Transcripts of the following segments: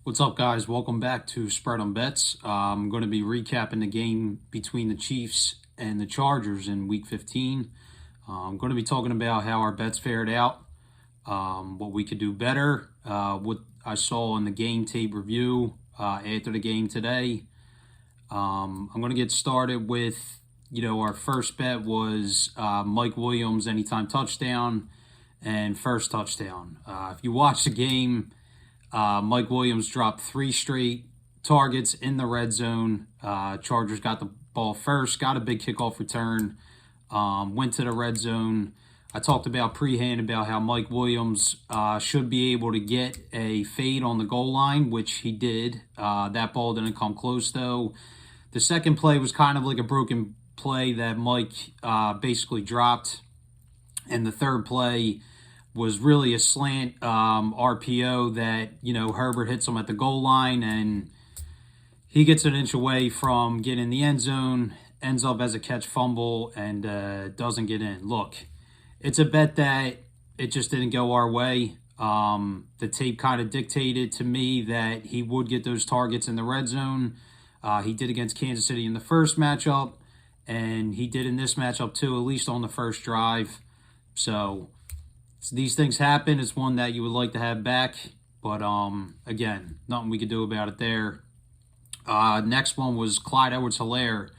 What's up, guys? Welcome back to Spread on Bets. I'm going to be recapping the game between the Chiefs and the Chargers in Week 15. I'm going to be talking about how our bets fared out, what we could do better, what I saw in the game tape review after the game today. I'm going to get started with, our first bet was Mike Williams anytime touchdown and first touchdown. If you watch the game, Mike Williams dropped 3 straight targets in the red zone. Chargers got the ball first, got a big kickoff return, went to the red zone. I talked about pre-hand about how Mike Williams should be able to get a fade on the goal line, which he did. That ball didn't come close, though. The second play was kind of like a broken play that Mike basically dropped. And the third play was really a slant RPO that, Herbert hits him at the goal line and he gets an inch away from getting in the end zone, ends up as a catch fumble and doesn't get in. Look, it's a bet that it just didn't go our way. The tape kind of dictated to me that he would get those targets in the red zone. He did against Kansas City in the first matchup, and he did in this matchup too, at least on the first drive. So these things happen. It's one that you would like to have back, but again, nothing we could do about it there. Next one was Clyde Edwards-Helaire,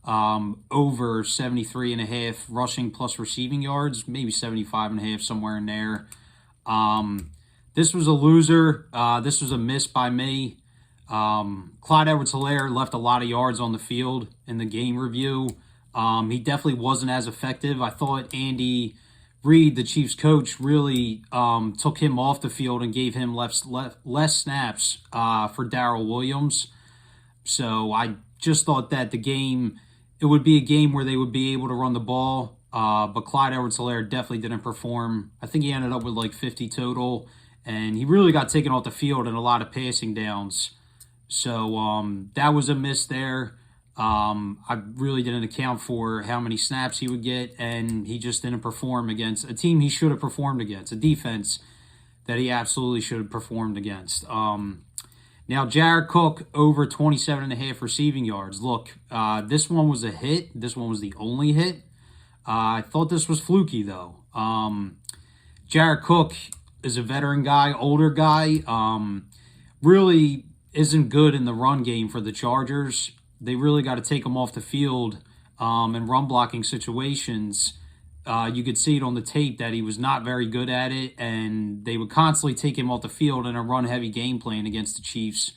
over 73.5 rushing plus receiving yards, maybe 75.5, somewhere in there. This was a loser. This was a miss by me. Clyde Edwards-Helaire left a lot of yards on the field in the game review. He definitely wasn't as effective. I thought Andy Reid, the Chiefs coach, really took him off the field and gave him less snaps for Darrell Williams. So I just thought that it would be a game where they would be able to run the ball. But Clyde Edwards-Helaire definitely didn't perform. I think he ended up with like 50 total, and he really got taken off the field in a lot of passing downs. So that was a miss there. I really didn't account for how many snaps he would get, and he just didn't perform against a team he should have performed against, a defense that he absolutely should have performed against. Now, Jared Cook, over 27.5 receiving yards. Look, this one was a hit. This one was the only hit. I thought this was fluky, though. Jared Cook is a veteran guy, older guy, really isn't good in the run game for the Chargers. They really got to take him off the field in run blocking situations. You could see it on the tape that he was not very good at it, and they would constantly take him off the field in a run-heavy game plan against the Chiefs,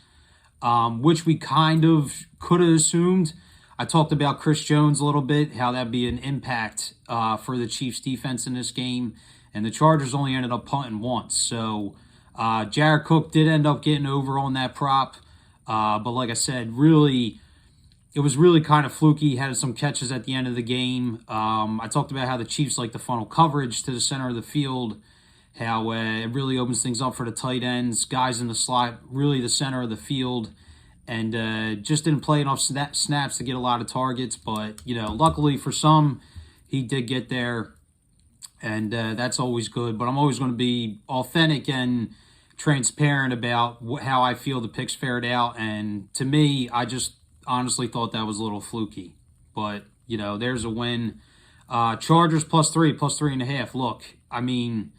which we kind of could have assumed. I talked about Chris Jones a little bit, how that'd be an impact for the Chiefs' defense in this game, and the Chargers only ended up punting once. So Jared Cook did end up getting over on that prop, but like I said, it was really kind of fluky. He had some catches at the end of the game. I talked about how the Chiefs like to funnel coverage to the center of the field, how it really opens things up for the tight ends, guys in the slot, really the center of the field, and just didn't play enough snaps to get a lot of targets. But, luckily for some, he did get there, and that's always good. But I'm always going to be authentic and transparent about how I feel the picks fared out. And to me, I just honestly thought that was a little fluky. But, there's a win. Chargers +3, +3.5. Look, I mean,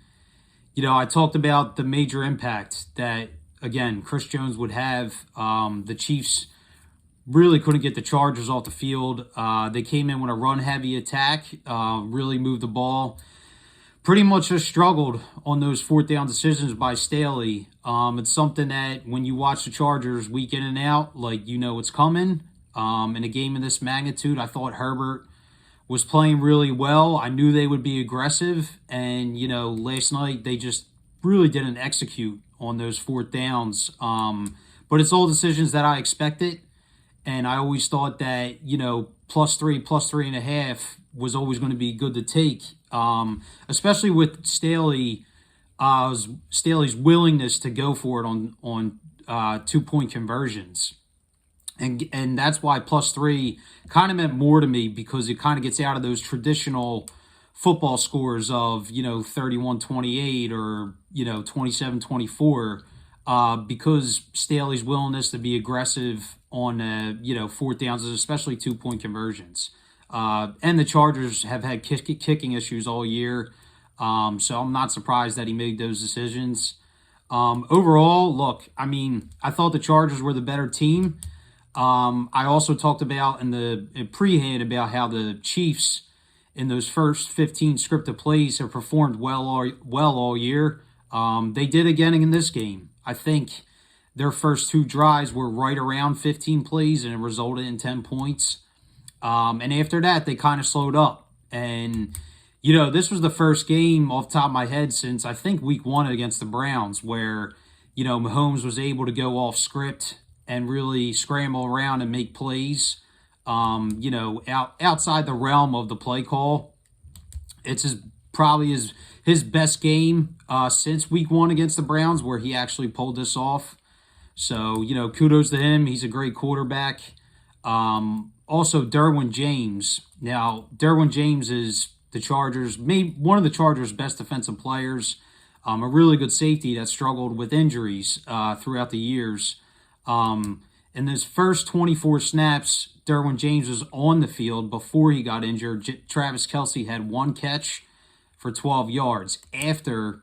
I talked about the major impact that, again, Chris Jones would have. The Chiefs really couldn't get the Chargers off the field. They came in with a run-heavy attack, really moved the ball. Pretty much just struggled on those fourth down decisions by Staley. It's something that when you watch the Chargers week in and out, it's coming. In a game of this magnitude, I thought Herbert was playing really well. I knew they would be aggressive. And, last night they just really didn't execute on those fourth downs. But it's all decisions that I expected. And I always thought that, +3, +3.5 was always going to be good to take. Especially with Staley's willingness to go for it on 2-point conversions. And that's why +3 kind of meant more to me, because it kind of gets out of those traditional football scores of, 31-28 or, 27-24. because Staley's willingness to be aggressive on, fourth downs, especially 2-point conversions. And the Chargers have had kicking issues all year. So I'm not surprised that he made those decisions. Overall, look, I mean, I thought the Chargers were the better team. I also talked about in the prehand about how the Chiefs in those first 15 scripted plays have performed well all year. They did again in this game. I think their first 2 drives were right around 15 plays, and it resulted in 10 points. And after that, they kind of slowed up. And, this was the first game off the top of my head since I think week 1 against the Browns where, Mahomes was able to go off script and really scramble around and make plays, outside the realm of the play call. It's probably his best game since week 1 against the Browns where he actually pulled this off. So, kudos to him. He's a great quarterback. Also, Derwin James. Now, Derwin James is one of the Chargers' best defensive players. A really good safety that struggled with injuries throughout the years. In his first 24 snaps, Derwin James was on the field before he got injured. Travis Kelce had 1 catch for 12 yards. After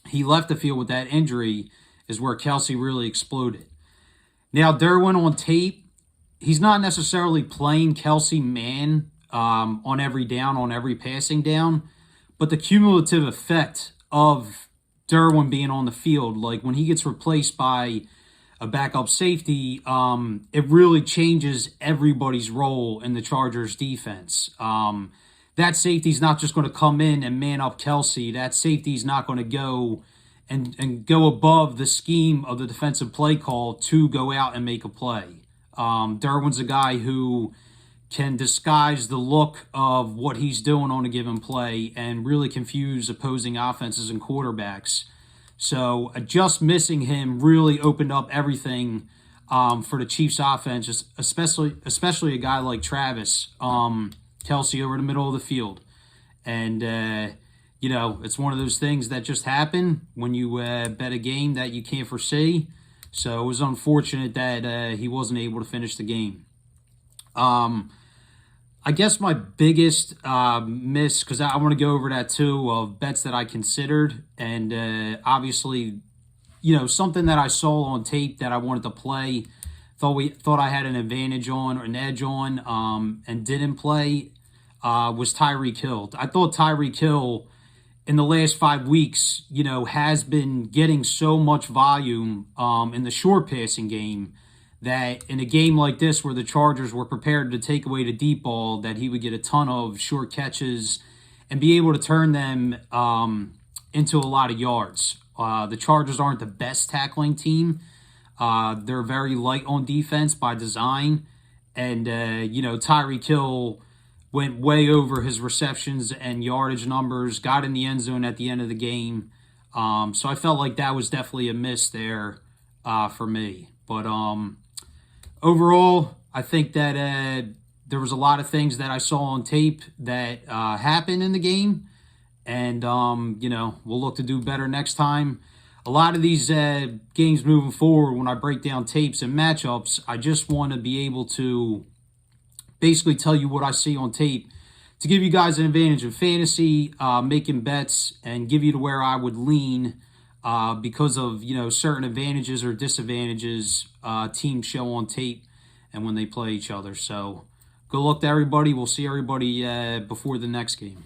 he left the field with that injury is where Kelce really exploded. Now, Derwin on tape, he's not necessarily playing Kelce man on every down, on every passing down, but the cumulative effect of Derwin being on the field, like when he gets replaced by a backup safety, it really changes everybody's role in the Chargers defense. That safety's not just going to come in and man up Kelce. That safety's not going to go and go above the scheme of the defensive play call to go out and make a play. Derwin's a guy who can disguise the look of what he's doing on a given play and really confuse opposing offenses and quarterbacks. So just missing him really opened up everything for the Chiefs offense, especially a guy like Travis Kelce over the middle of the field. And, it's one of those things that just happen when you bet a game that you can't foresee. So it was unfortunate that he wasn't able to finish the game. I guess my biggest miss, because I want to go over that too, of bets that I considered. And obviously, something that I saw on tape that I wanted to play, thought I had an advantage on or an edge on, and didn't play, was Tyreek Hill. I thought Tyreek Hill in the last 5 weeks, has been getting so much volume in the short passing game that in a game like this where the Chargers were prepared to take away the deep ball, that he would get a ton of short catches and be able to turn them into a lot of yards. The Chargers aren't the best tackling team. They're very light on defense by design. And, Tyreek Hill went way over his receptions and yardage numbers, got in the end zone at the end of the game. So I felt like that was definitely a miss there for me. But overall, I think that there was a lot of things that I saw on tape that happened in the game. And, we'll look to do better next time. A lot of these games moving forward, when I break down tapes and matchups, I just want to be able to basically tell you what I see on tape to give you guys an advantage in fantasy, making bets, and give you to where I would lean because of, certain advantages or disadvantages teams show on tape and when they play each other. So good luck to everybody. We'll see everybody before the next game.